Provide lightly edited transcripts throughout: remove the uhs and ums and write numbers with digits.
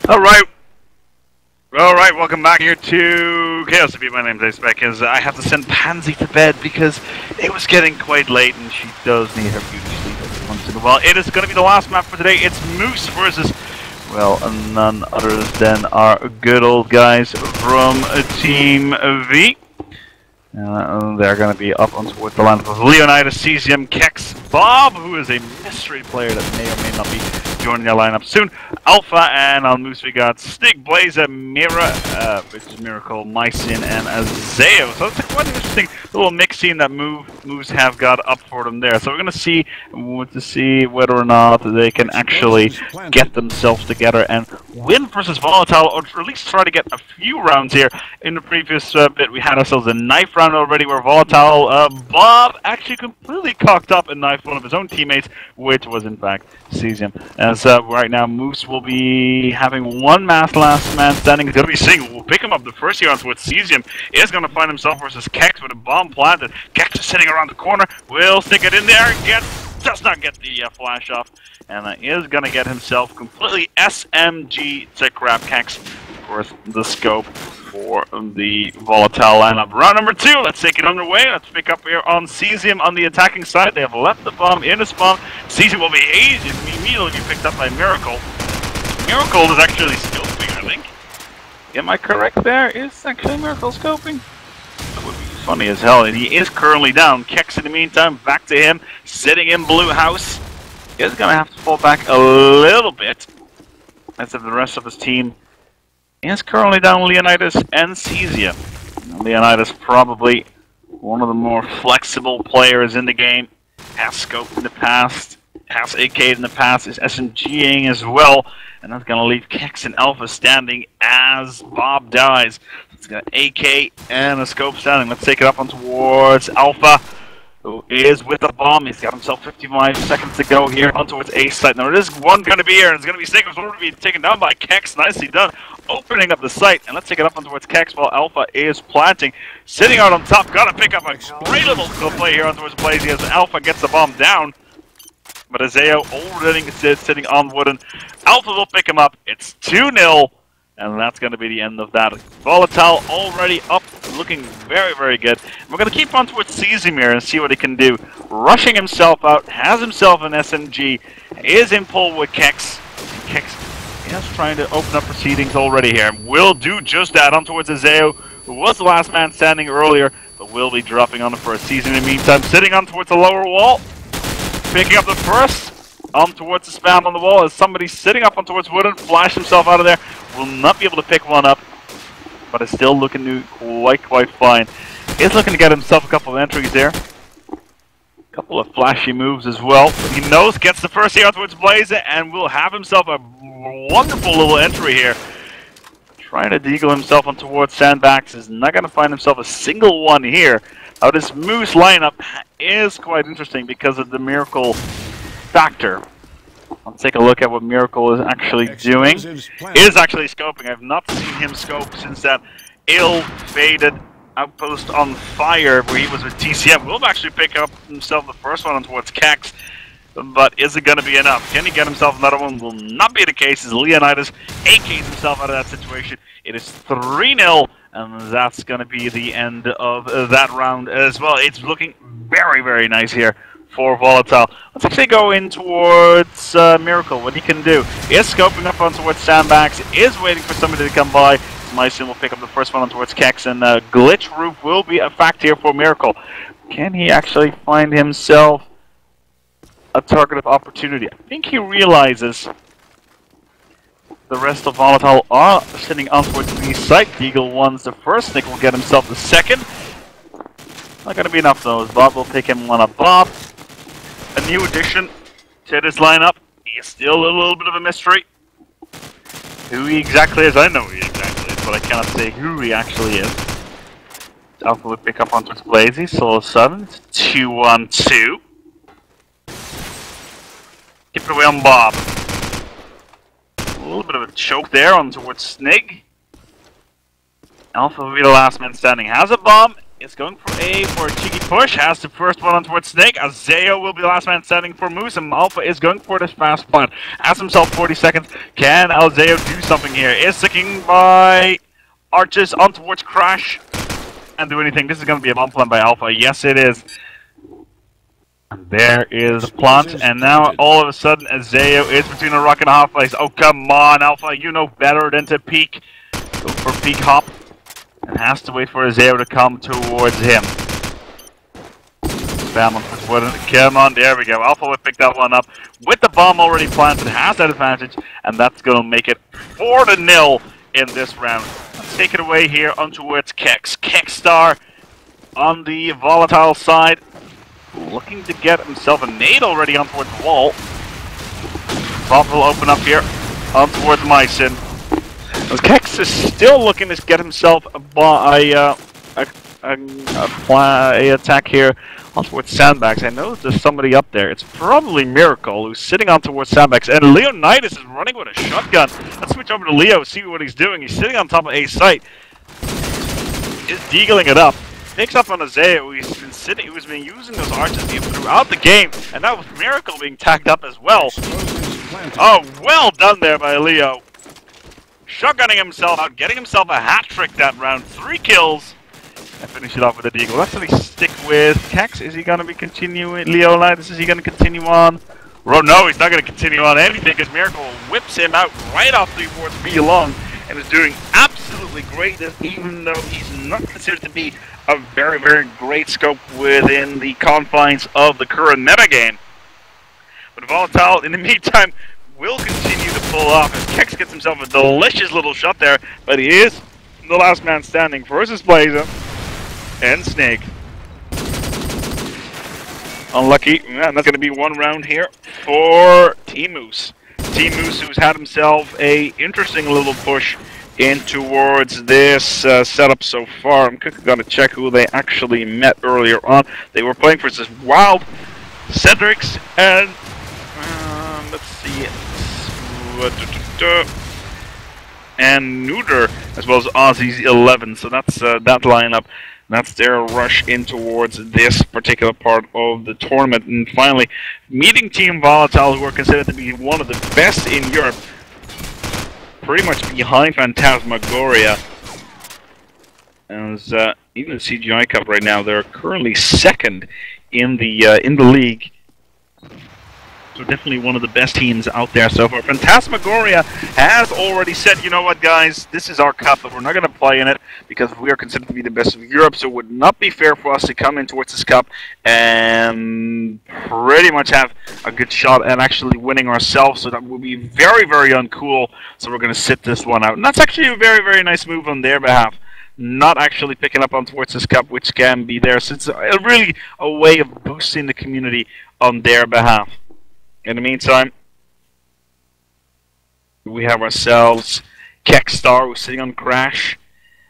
Alright, welcome back here to Chaos TV. My name's Ace because I have to send Pansy to bed because it was getting quite late and she does need her beauty sleep every once in a while. It is going to be the last map for today. It's Moose versus, well, none other than our good old guys from Team V. They're going to be up on towards the lineup of Leonidas, Cesium, Kex, Bob, who is a mystery player that may or may not be joining their lineup soon. Alpha, and on Moose we got Stig, Blazer, Mira, which is Miracle, Mycin, and Azeo. So it's a quite interesting little mix scene that Moose have got up for them there. So we're going to see whether or not they can actually get themselves together and win versus Volatile, or at least try to get a few rounds here. In the previous bit, we had ourselves a knife round already where Volatile, Bob actually completely cocked up and knifed one of his own teammates, which was in fact Cesium. As right now, Moose will be having one last man standing. He's going to be seeing, we'll pick him up the first here onto what Cesium is going to find himself versus Kex with a bomb planted. Kex is sitting around the corner, will stick it in there, does not get the flash off, and is going to get himself completely SMG to grab Kex with the scope for the Volatile lineup. Round number 2, let's take it underway. Let's pick up here on Cesium on the attacking side. They have left the bomb in the spawn. Cesium will be immediately picked up by Miracle. Miracle is actually scoping, I think. Am I correct there? Is actually Miracle scoping? That would be funny as hell. And he is currently down. Kex in the meantime, back to him, sitting in blue house. He is going to have to fall back a little bit, as if the rest of his team is currently down Leonidas and Cesium. Leonidas probably one of the more flexible players in the game. Has scoped in the past, has AK'd in the past, is SMGing as well. And that's going to leave Kex and Alpha standing as Bob dies. It's got AK and a scope standing. Let's take it up on towards Alpha, who is with the bomb. He's got himself 55 seconds to go here on towards A site. Now, there is one going to be here, and it's going to be Sigma's going to be taken down by Kex. Nicely done. Opening up the site, and let's take it up on towards Kex while Alpha is planting. Sitting out on top, got to pick up a great little play here on towards Blazy as Alpha gets the bomb down. But Azeo already sitting on wooden. Alpha will pick him up. It's 2-0. And that's going to be the end of that. Volatile already up, looking very, very good. We're going to keep on towards Cesium and see what he can do. Rushing himself out, has himself an SMG, is in pull with Kex. Kex is trying to open up proceedings already here. Will do just that on towards Azeo, who was the last man standing earlier, but will be dropping on the first. Cesium in the meantime, sitting on towards the lower wall. Picking up the first. On towards the spam on the wall as somebody sitting up on towards wooden, flash himself out of there. Will not be able to pick one up, but is still looking to quite fine. Is looking to get himself a couple of entries there. A couple of flashy moves as well. But he knows, gets the first here on towards Blazer, and will have himself a wonderful little entry here. Trying to deagle himself on towards Sandbags, is not going to find himself a single one here. Now this Moose lineup is quite interesting because of the Miracle factor. Let's take a look at what Miracle is actually doing. Is actually scoping. I've not seen him scope since that ill-fated outpost on fire where he was with TCM. Will actually pick up himself the first one on towards Kex, but is it going to be enough? Can he get himself another one? Will not be the case as Leonidas AKs himself out of that situation. It is 3-0, and that's going to be the end of that round as well. It's looking very, very nice here for Volatile. Let's actually go in towards Miracle, what he can do. Is scoping up on towards Sandbags, is waiting for somebody to come by. Mycin will pick up the first one on towards Kex, and Glitch Roof will be a fact here for Miracle. Can he actually find himself a target of opportunity? I think he realizes the rest of Volatile are sitting on towards the site. Deagle one's the first, Nick will get himself the second. Not going to be enough though, as Bob will pick him one up. Bob, a new addition to this lineup. He is still a little bit of a mystery. Who he exactly is, I know who he exactly is, but I cannot say who he actually is. Alpha will pick up onto its Blazy, so all of a sudden it's 2-1-2. Keep it away on Bob. A little bit of a choke there on towards Snig. Alpha will be the last man standing. Has a bomb. is going for a cheeky push. Has the first one on towards Snake. Azeo will be the last man standing for Moose, and Alpha is going for this fast punt. Has himself 40 seconds. Can Azeo do something here? Is sticking by Arches on towards Crash and do anything. This is going to be a bomb plant by Alpha. Yes, it is. And there is the plant, and now all of a sudden Azeo is between a rock and a hard place. Oh, come on, Alpha, you know better than to peek. Go for peek hop. And has to wait for Azeo to come towards him. Spam on push button. Come on, there we go. Alpha will pick that one up with the bomb already planted. Has that advantage, and that's going to make it 4-0 in this round. Let's take it away here on towards Kex. Kexstar on the Volatile side, looking to get himself a nade already on towards the wall. Bomb will open up here on towards Myson. Kex is still looking to get himself a attack here on towards Sandbags. I know there's somebody up there. It's probably Miracle who's sitting on towards Sandbags, and Leonidas is running with a shotgun. Let's switch over to Leo, see what he's doing. He's sitting on top of a site. Is deagling it up. Picks up on Azeo, who's been using those arches throughout the game, and now with Miracle being tagged up as well. Oh, well done there by Leo. Shotgunning himself out, getting himself a hat trick that round. 3 kills. And finish it off with a deagle. Let's actually stick with Kex. Is he going to be continuing? Leonidas, is he going to continue on? No, he's not going to continue on anything because Miracle whips him out right off towards B long and is doing absolutely great, even though he's not considered to be a very, very great scope within the confines of the current metagame. But Volatile, in the meantime, will continue to pull off as Kex gets himself a delicious little shot there, but he is the last man standing versus Blazer and Snake. Unlucky, and that's going to be one round here for T-Moose. T-Moose, who's had himself a interesting little push in towards this setup so far. I'm quickly going to check who they actually met earlier on. They were playing for this Wild, Cedrics, and let's see, and Neuter, as well as Aussie's 11. So that's that lineup. That's their rush in towards this particular part of the tournament. And finally, meeting Team Volatile, who are considered to be one of the best in Europe, pretty much behind Phantasmagoria. As even the CGI Cup right now, they're currently second in the league. So definitely one of the best teams out there so far. Phantasmagoria has already said, you know what, guys, this is our cup, but we're not going to play in it because we are considered to be the best of Europe, so it would not be fair for us to come in towards this cup and pretty much have a good shot at actually winning ourselves, so that would be very, very uncool, so we're going to sit this one out. And that's actually a very, very nice move on their behalf. Not actually picking up on towards this cup, which can be there, so it's really a way of boosting the community on their behalf. In the meantime, we have ourselves Kexstar, who's sitting on Crash,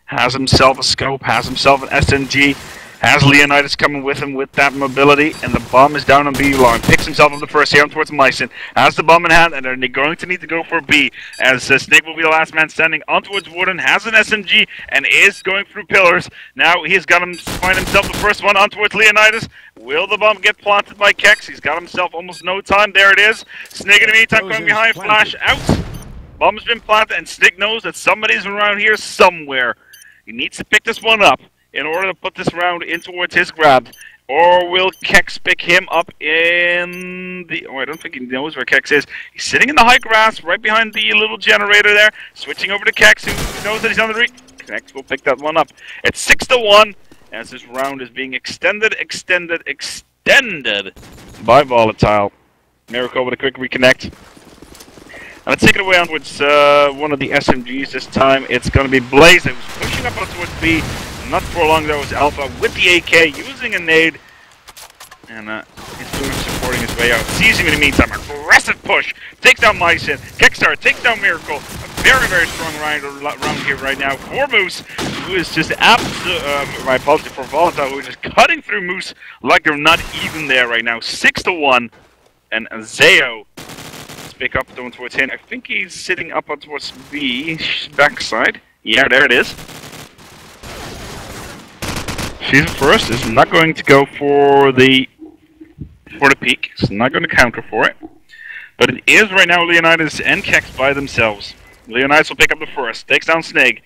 has himself a scope, has himself an SMG, has Leonidas coming with him with that mobility, and the bomb is down on B long. Picks himself up the first here on towards Myson, has the bomb in hand, and they're going to need to go for B, as Snake will be the last man standing on towards Wooden, has an SMG, and is going through pillars. Now he's got to find himself the first one on towards Leonidas. Will the bomb get planted by Kex? He's got himself almost no time. There it is. Snake in the meantime going behind, flash out. Bomb has been planted, and Snake knows that somebody's around here somewhere. He needs to pick this one up in order to put this round in towards his grab. Or will Kex pick him up in the... Oh, I don't think he knows where Kex is. He's sitting in the high grass right behind the little generator there. Switching over to Kex, who knows that he's on the reach. Kex will pick that one up. It's 6-1. As this round is being extended by Volatile. Miracle with a quick reconnect. And let's take it away onwards one of the SMGs this time. It's going to be Blaze, who's pushing up towards B. Not for long though, is Alpha with the AK, using a nade. And he's doing supporting his way out. Sees him in the meantime. Aggressive push. Takes down Myson. Kexstar takes down Miracle. A very, very strong round here right now for Moose, who is just my apologies for Volatile, who is just cutting through Moose like they're not even there right now. 6-1. And Azeo, let's pick up going towards him. I think he's sitting up on towards B, backside. Yeah, there it is. Season first is not going to go for the peak. It's not going to counter for it. But it is right now Leonidas and Kex by themselves. Leonidas will pick up the first, takes down Snig.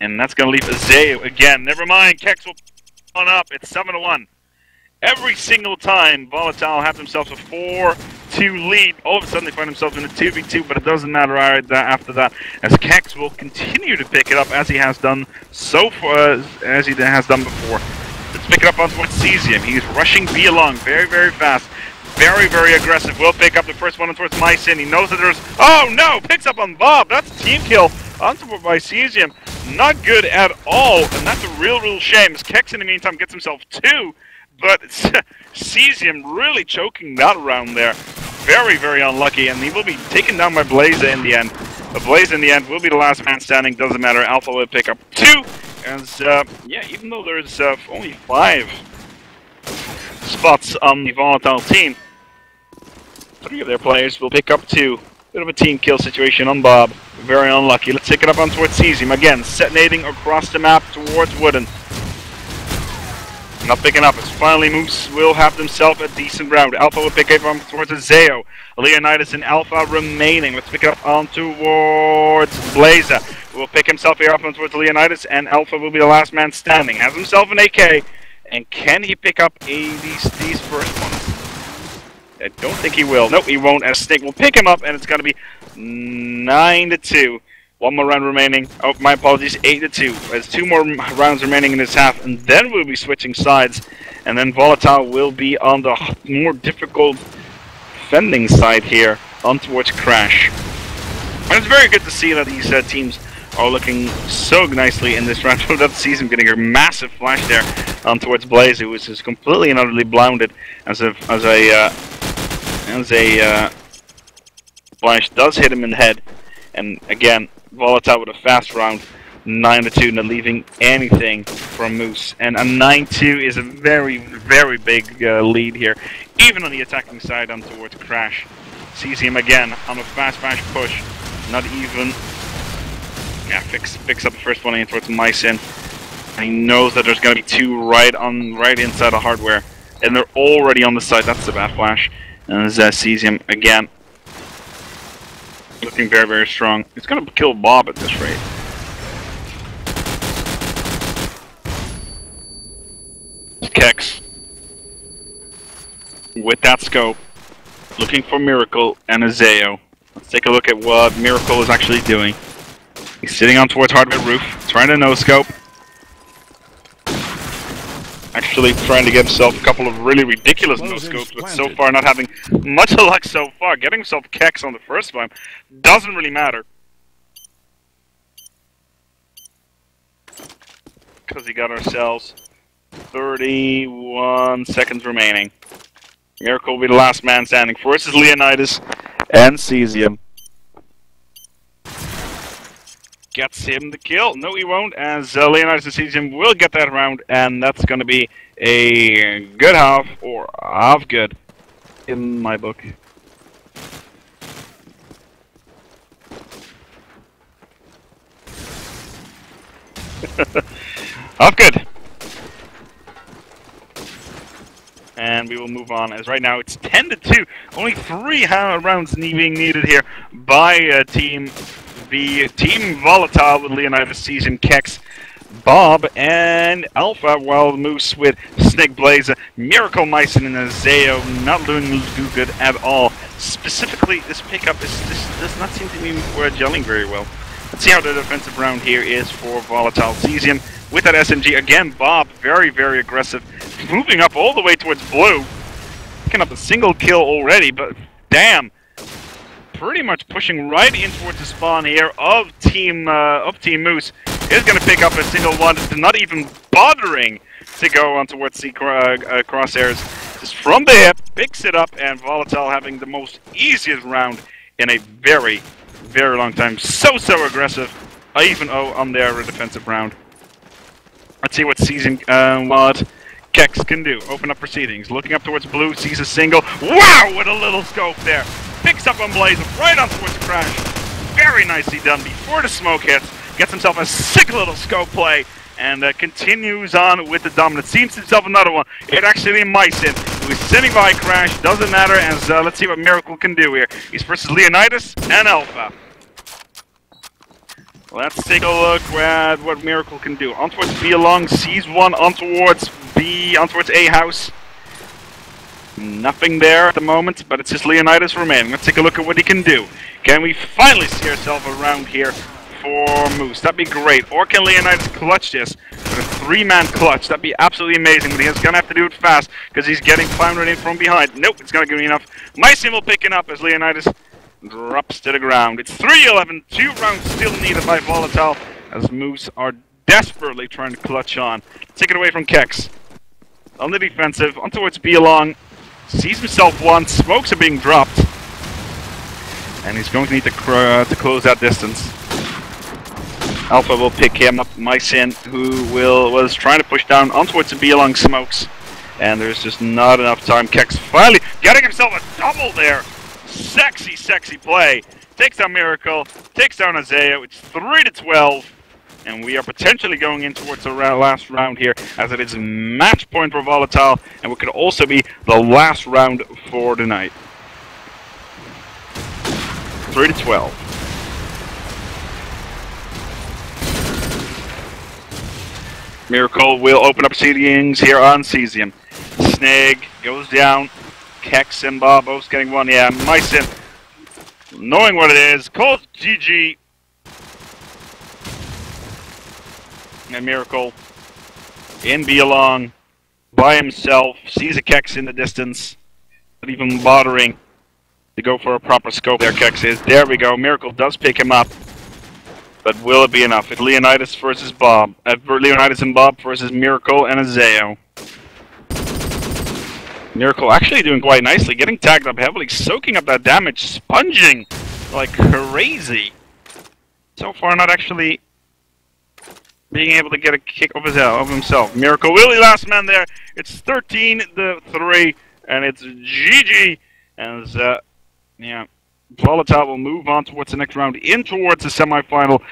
And that's going to leave Azeo again. Never mind, Kex will on up. It's 7-1. Every single time Volatile have themselves a 4-2 lead, all of a sudden they find themselves in a 2v2, but it doesn't matter after that, as Kex will continue to pick it up as he has done so far, as he has done before. Let's pick it up on towards Cesium. He's rushing B along very, very fast. Very, very aggressive. Will pick up the first one towards Mycin. He knows that there's... Oh no! Picks up on Bob. That's a team kill onto by Cesium. Not good at all, and that's a real shame. As Kex in the meantime gets himself 2. But Cesium really choking that round there. Very, very unlucky, and he will be taken down by Blaza in the end. But Blaza in the end will be the last man standing. Doesn't matter. Alpha will pick up 2. As, yeah, even though there's only 5 spots on the Volatile team, 3 of their players will pick up 2. Bit of a team kill situation on Bob. Very unlucky. Let's take it up on towards Cesium. Again, detonating across the map towards Wooden. Not picking up. It's finally Moose will have themselves a decent round. Alpha will pick it up towards Azeo. Leonidas and Alpha remaining. Let's pick it up on towards Blaza. Will pick himself here up on towards Leonidas, and Alpha will be the last man standing. Has himself an AK, and can he pick up these first ones? I don't think he will. Nope, he won't, as Snake will pick him up, and it's going to be 9-2. One more round remaining. Oh, my apologies, 8-2. There's 2 more rounds remaining in this half, and then we'll be switching sides. And then Volatile will be on the more difficult defending side here, on towards Crash. And it's very good to see that these teams are looking so nicely in this round. That season getting a massive flash there on towards Blaze, who is just completely and utterly blinded as a flash does hit him in the head. And again, Volatile with a fast round, 9-2, not leaving anything from Moose. And a 9-2 is a very, very big lead here, even on the attacking side on towards Crash. Sees him again on a fast push, not even... Yeah, picks up the first one in towards Mycin. And he knows that there's going to be 2 right inside the hardware. And they're already on the side. That's a bad flash. And sees him again. Looking very, very strong. He's going to kill Bob at this rate. Kex. With that scope. Looking for Miracle and Azeo. Let's take a look at what Miracle is actually doing. He's sitting on towards hardware roof, trying to no-scope. Actually trying to get himself a couple of really ridiculous no-scopes, but so far not having much luck so far. Getting himself Kex on the first one doesn't really matter. Because he got ourselves 31 seconds remaining. Miracle will be the last man standing. First is Leonidas and Cesium. Gets him the kill. No, he won't, as Leonidas and Cesium will get that round, and that's going to be a good half, or half good, in my book. Half good. And we will move on, as right now it's 10-2. Only 3 rounds being needed here by Team Volatile with Leonidas, Cesium, Kex, Bob, and Alpha, while Moose with Snake Blaze, Miracle, Mycin, and Azeo not doing good at all. Specifically, this pickup does not seem to be gelling very well. Let's see how the defensive round here is for Volatile. Cesium with that SMG. Again, Bob, very, very aggressive. Moving up all the way towards Blue. Picking up a single kill already, but damn. Pretty much pushing right in towards the spawn here of Team Moose. Is going to pick up a single one, not even bothering to go on towards C crosshairs. Just from the hip, picks it up, and Volatile having the most easiest round in a very, very long time. So aggressive, even on their defensive round. Let's see what what Kex can do. Open up proceedings. Looking up towards Blue, sees a single. Wow, with a little scope there. Picks up on Blaze, right on towards Crash. Very nicely done before the smoke hits. Gets himself a sick little scope play. and continues on with the dominance. Seems himself another one. It actually Mycin, who is sitting by Crash. Doesn't matter, as let's see what Miracle can do here. He's versus Leonidas and Alpha. Let's take a look at what Miracle can do. On towards B along, sees one on towards B, on towards A house. Nothing there at the moment, but it's just Leonidas remaining. Let's take a look at what he can do. Can we finally see ourselves around here for Moose? That'd be great. Or can Leonidas clutch this with a 3-man clutch? That'd be absolutely amazing, but he's going to have to do it fast because he's getting floundered in from behind. Nope, it's going to give me enough. Mycin will pick it up as Leonidas drops to the ground. It's 3-11, 2 rounds still needed by Volatile as Moose are desperately trying to clutch on. Take it away from Kex. On the defensive, on towards B along. Sees himself once, smokes are being dropped. And he's going to need to close that distance. Alpha will pick him up, Mycin, who was trying to push down on towards the B along smokes. And there's just not enough time. Kex finally getting himself a double there. Sexy, sexy play. Takes down Miracle, takes down Isaiah. It's 3-12. And we are potentially going in towards the last round here, as it is match point for Volatile, and it could also be the last round for the night. 3-12. Miracle will open up seedings here on Cesium. Snag goes down. Kex and Bob both getting one. Yeah, Mycin, knowing what it is, calls GG. And Miracle in B along by himself, sees a Kex in the distance, not even bothering to go for a proper scope. There Kex is. There we go. Miracle does pick him up, but will it be enough? It's Leonidas versus Bob. Leonidas and Bob versus Miracle and Azeo. Miracle actually doing quite nicely, getting tagged up heavily, soaking up that damage, sponging like crazy. So far, not actually being able to get a kick of himself. Miracle will be last man there. It's 13-3, and it's GG. As yeah, Volatile will move on towards the next round, in towards the semifinal.